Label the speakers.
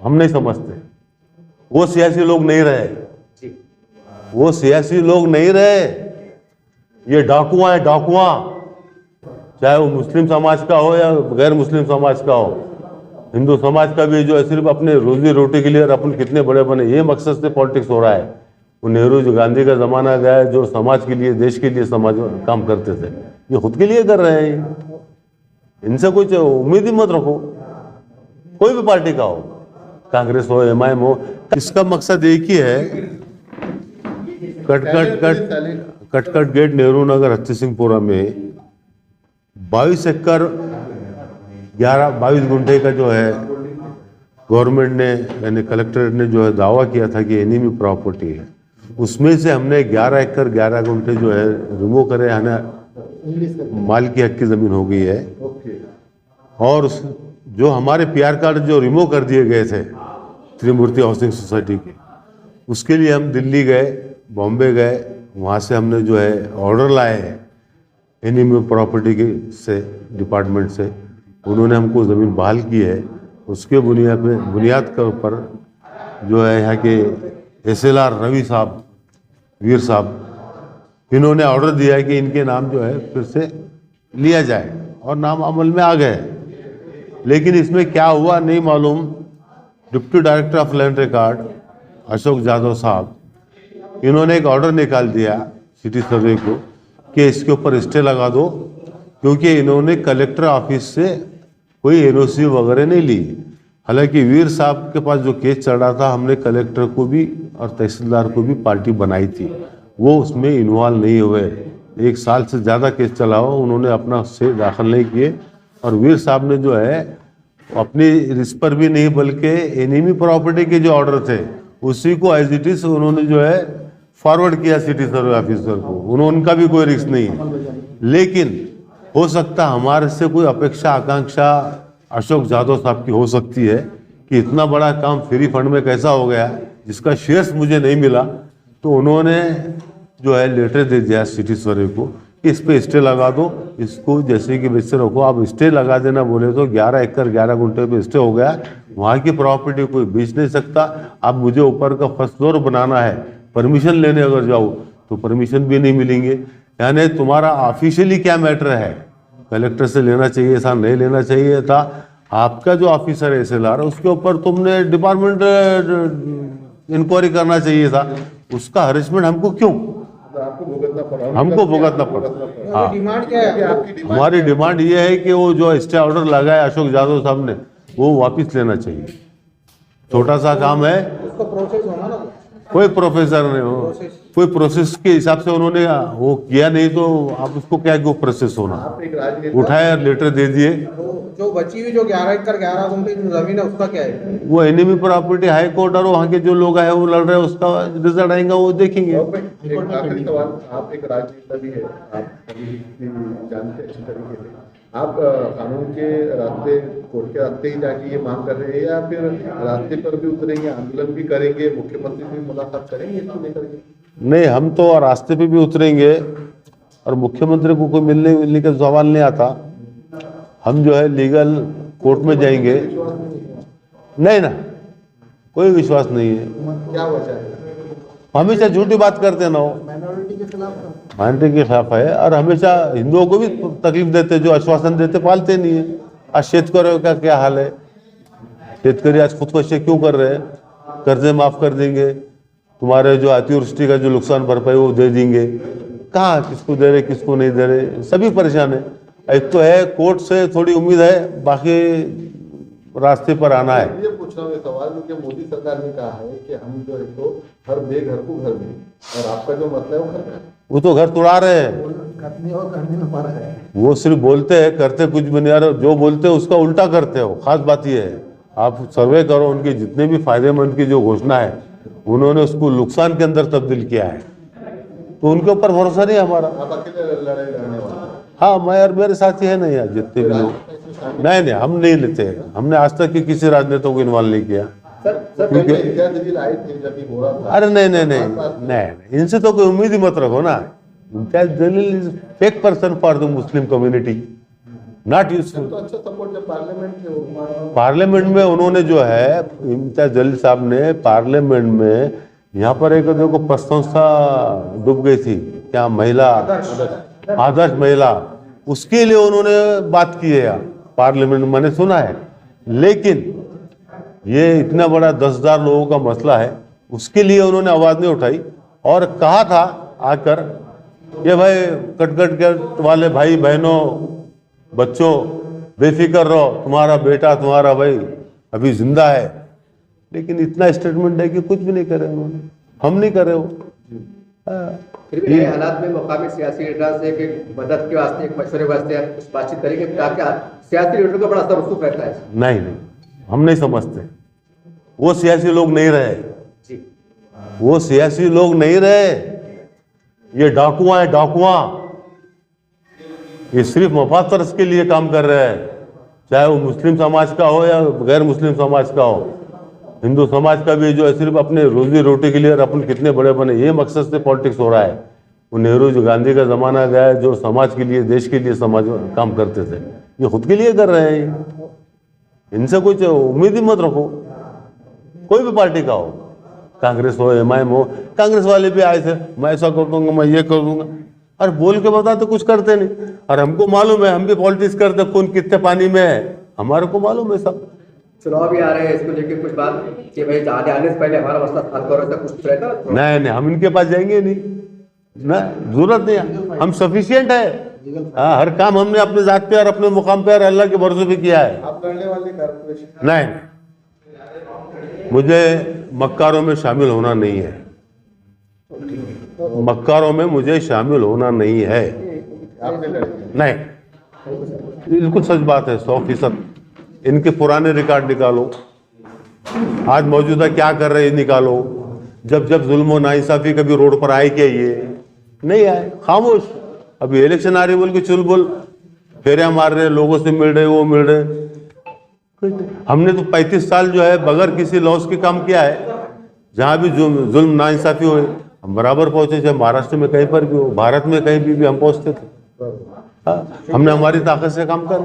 Speaker 1: हम नहीं समझते, वो सियासी लोग नहीं रहे, वो सियासी लोग नहीं रहे, ये डाकुआ है, डाकुआ, चाहे वो मुस्लिम समाज का हो या गैर मुस्लिम समाज का हो। हिंदू समाज का भी जो है सिर्फ अपने रोजी रोटी के लिए और अपन कितने बड़े बने, ये मकसद से पॉलिटिक्स हो रहा है। वो नेहरू जो गांधी का जमाना गया है, जो समाज के लिए देश के लिए समाज काम करते थे, ये खुद के लिए कर रहे हैं। इनसे कुछ उम्मीद ही मत रखो, कोई भी पार्टी का हो, कांग्रेस हो, एमआईएम हो, इसका मकसद एक ही है, कटकट गेट नेहरू नगर हत्ती सिंहपुरा में 22 एकड़ 22 गुंठे का जो है गवर्नमेंट ने यानी कलेक्टरेट ने जो है दावा किया था कि एनिमी प्रॉपर्टी है, उसमें से हमने 11 एकड़ 11 गुंठे जो है रिमूव करे, है माल की हक की जमीन हो गई है। और जो हमारे पीआर कार्ड जो रिमूव कर दिए गए थे त्रिमूर्ति हाउसिंग सोसाइटी के, उसके लिए हम दिल्ली गए, बॉम्बे गए, वहाँ से हमने जो है ऑर्डर लाए हैं एनिमी प्रॉपर्टी के से डिपार्टमेंट से, उन्होंने हमको ज़मीन बहाल की है। उसके बुनियाद के ऊपर जो है यहाँ के SLR रवि साहब, वीर साहब, इन्होंने ऑर्डर दिया है कि इनके नाम जो है फिर से लिया जाए, और नाम अमल में आ गए। लेकिन इसमें क्या हुआ नहीं मालूम। Deputy director of land record Ashok Yadav साहब, इन्होंने एक ऑर्डर निकाल दिया सिटी सर्वे को कि इसके ऊपर स्टे लगा दो, क्योंकि इन्होंने कलेक्टर ऑफिस से कोई NOC वगैरह नहीं ली। हालांकि वीर साहब के पास जो केस चल रहा था, हमने कलेक्टर को भी और तहसीलदार को भी पार्टी बनाई थी, वो उसमें इन्वॉल्व नहीं हुए। 1 साल से ज़्यादा केस चला हुआ, उन्होंने अपना से दाखिल नहीं किए। और वीर साहब ने जो है अपनी रिस्क पर भी नहीं, बल्कि एनिमी प्रॉपर्टी के जो ऑर्डर थे उसी को एज इट इज उन्होंने जो है फॉरवर्ड किया सिटी सर्वे ऑफिसर को। उनका भी कोई रिस्क नहीं है। लेकिन हो सकता हमारे से कोई अपेक्षा आकांक्षा अशोक यादव साहब की हो सकती है कि इतना बड़ा काम फ्री फंड में कैसा हो गया जिसका शेयर्स मुझे नहीं मिला, तो उन्होंने जो है लेटर दे दिया सिटी सर्वे को कि इस पे स्टे लगा दो, इसको जैसे कि बेचते रखो। आप स्टे लगा देना बोले तो 11 एकड़ 11 गुंठे पे स्टे हो गया, वहाँ की प्रॉपर्टी कोई बेच नहीं सकता। अब मुझे ऊपर का फर्स्ट फ्लोर बनाना है, परमिशन लेने अगर जाओ तो परमिशन भी नहीं मिलेंगे। यानी तुम्हारा ऑफिशियली क्या मैटर है, कलेक्टर से लेना चाहिए था, नहीं लेना चाहिए था। आपका जो ऑफिसर है SLR, उसके ऊपर तुमने डिपार्टमेंट इंक्वायरी करना चाहिए था। उसका हरेसमेंट हमको क्यों, हमको भुगतना पड़ा। हाँ, हमारी डिमांड ये है कि वो जो स्टे ऑर्डर लगा है अशोक यादव साहब ने, वो वापस लेना चाहिए। छोटा सा काम है, कोई प्रोफेसर नहीं हो, कोई प्रोसेस के हिसाब से उन्होंने वो किया नहीं, तो आप उसको क्या क्यों प्रोसेस होना, उठाए लेटर दे दिए।
Speaker 2: जो बची हुई जो 11 एकड़ 11 गुंठे जमीन है उसका क्या है?
Speaker 1: वो एनिमी प्रॉपर्टी हाई कोर्ट और वहाँ के जो लोग हैं वो लड़ रहे हैं, उसका रिजल्ट आएगा वो देखेंगे।
Speaker 3: एक आखिरी सवाल, आप एक राजनेता भी है, आप जानते अच्छी तरीके से, आप कानून के रास्ते, कोर्ट के रास्ते ही जाके ये मांग कर रहे हैं या फिर रास्ते पर भी उतरेंगे, आंदोलन भी करेंगे, मुख्यमंत्री से भी मुलाकात करेंगे इसको लेकर के?
Speaker 1: नहीं, हम तो रास्ते पे भी उतरेंगे और मुख्यमंत्री को कोई मिलने का सवाल नहीं आता। हम जो है लीगल कोर्ट में जाएंगे। नहीं ना, कोई विश्वास नहीं है।
Speaker 3: क्या वजह है?
Speaker 1: हमेशा झूठी बात करते ना हो,
Speaker 2: माइनॉरिटी के खिलाफ,
Speaker 1: माइनॉरिटी के खिलाफ है, और हमेशा हिंदुओं को भी तकलीफ देते, जो आश्वासन देते पालते नहीं है। आज शेतकरियों का क्या हाल है, शेतकरी आज खुदकुशी क्यों कर रहे हैं? कर्जे माफ कर देंगे, तुम्हारे जो अतिवृष्टि का जो नुकसान भरपाई वो दे देंगे, कहाँ किसको दे रहे किसको नहीं दे रहे, सभी परेशान है। एक तो है कोर्ट से थोड़ी उम्मीद है, बाकी रास्ते पर आना है।
Speaker 3: ये पूछ रहा हूँ सवाल, क्योंकि मोदी सरकार ने कहा है कि हम जो है तो हर बेघर को घर दें, और आपका जो मतलब है वो घर का,
Speaker 1: वो तो घर तुड़ा रहे हैं।
Speaker 2: करने में फर्क है।
Speaker 1: वो सिर्फ बोलते हैं, करते कुछ भी नहीं। यार जो बोलते हैं उसका उल्टा करते हो। खास बात ये है, आप सर्वे करो, उनकी जितने भी फायदेमंद की जो घोषणा है उन्होंने उसको नुकसान के अंदर तब्दील किया है, तो उनके ऊपर भरोसा नहीं हमारा।
Speaker 3: आप अकेले लड़ाई लड़ने वाले?
Speaker 1: हाँ, मैं और मेरे साथी है नहीं यार, जितने भी लोग। नहीं, हम नहीं लेते, हमने आज तक की किसी राजनेता को इन्वॉल्व नहीं किया।
Speaker 3: क्योंकि इम्तियाज जलील आए थे जब ये हो रहा था।
Speaker 1: अरे नहीं, इनसे तो कोई उम्मीद ही मत रखो ना। Imtiaz Jaleel is fake person for the Muslim community. Not useful.
Speaker 3: तो अच्छा सपोर्ट जब पार्लियामेंट में हो,
Speaker 1: पार्लियामेंट में उन्होंने जो है, इम्तियाज जलील साहब ने पार्लियामेंट में यहाँ पर एक देखो प्रशंसा डूब गई थी, क्या महिला आदर्श महिला, उसके लिए उन्होंने बात की है पार्लियामेंट में, मैंने सुना है। लेकिन ये इतना बड़ा 10,000 लोगों का मसला है, उसके लिए उन्होंने आवाज नहीं उठाई और कहा था आकर ये भाई कटकट गेट वाले भाई बहनों बच्चों बेफिक्र रहो, तुम्हारा बेटा तुम्हारा भाई अभी जिंदा है। लेकिन इतना स्टेटमेंट है कि कुछ भी नहीं करे उन्होंने, हम नहीं करे वो।
Speaker 4: फिर भी नए हालात में मुकामी सियासी लीडर से एक मदद के वास्ते, एक मशवरे वास्ते कुछ बातचीत करेंगे, क्या सियासी लीडर का बड़ा असर रसूख रहता है?
Speaker 1: नहीं, हम नहीं समझते, वो सियासी लोग नहीं रहे
Speaker 4: जी,
Speaker 1: वो सियासी लोग नहीं रहे, ये डाकुआ है, डाकुआ। ये सिर्फ मफाद तरस के लिए काम कर रहे हैं, चाहे वो मुस्लिम समाज का हो या गैर मुस्लिम समाज का हो। हिंदू समाज का भी जो है सिर्फ अपने रोजी रोटी के लिए और अपन कितने बड़े बने, ये मकसद से पॉलिटिक्स हो रहा है। वो नेहरू जो गांधी का जमाना गया है, जो समाज के लिए देश के लिए समाज काम करते थे, ये खुद के लिए कर रहे हैं। इनसे कुछ उम्मीद ही मत रखो, कोई भी पार्टी का हो, कांग्रेस हो एमआईएम हो। कांग्रेस वाले भी आए थे, मैं ऐसा कर दूंगा, मैं ये कर दूंगा, और बोल के बताते कुछ करते नहीं। और हमको मालूम है, हम भी पॉलिटिक्स करते, कौन कितने पानी में है हमारे को मालूम है सब।
Speaker 4: चुनाव भी आ रहे हैं, इसको लेकर कुछ बात कि भाई आने से पहले हमारा मसला हल करो, ऐसा कुछ रहता है?
Speaker 1: नहीं, हम इनके पास जाएंगे नहीं ना, जरूरत नहीं, हम सफिशिएंट है। हाँ, हर काम हमने अपने जात पे और अपने मुकाम पे और अल्लाह के भरोसे पे किया है।
Speaker 3: आप लड़ने वाले कारपोरेशन?
Speaker 1: नहीं, मुझे मक्कारों में शामिल होना नहीं है, मक्कारों में मुझे शामिल होना नहीं है।
Speaker 3: आपने लड़े?
Speaker 1: नहीं, बिल्कुल सच बात है, 100%। इनके पुराने रिकॉर्ड निकालो, आज मौजूदा क्या कर रहे हैं निकालो। जब जब जुल्म और नाइंसाफी कभी रोड पर आए क्या? ये नहीं आए, खामोश। अभी इलेक्शन आ रही बोल के चुलबुल फेरिया मार रहे, लोगों से मिल रहे, वो मिल रहे। हमने तो 35 साल जो है बगैर किसी लॉस के काम किया है। जहाँ भी जुल्म नाइंसाफी हुए हम बराबर पहुंचे, चाहे महाराष्ट्र में कहीं पर भी हो, भारत में कहीं भी हम पहुंचते थे। हाँ, हमने हमारी ताकत से काम कर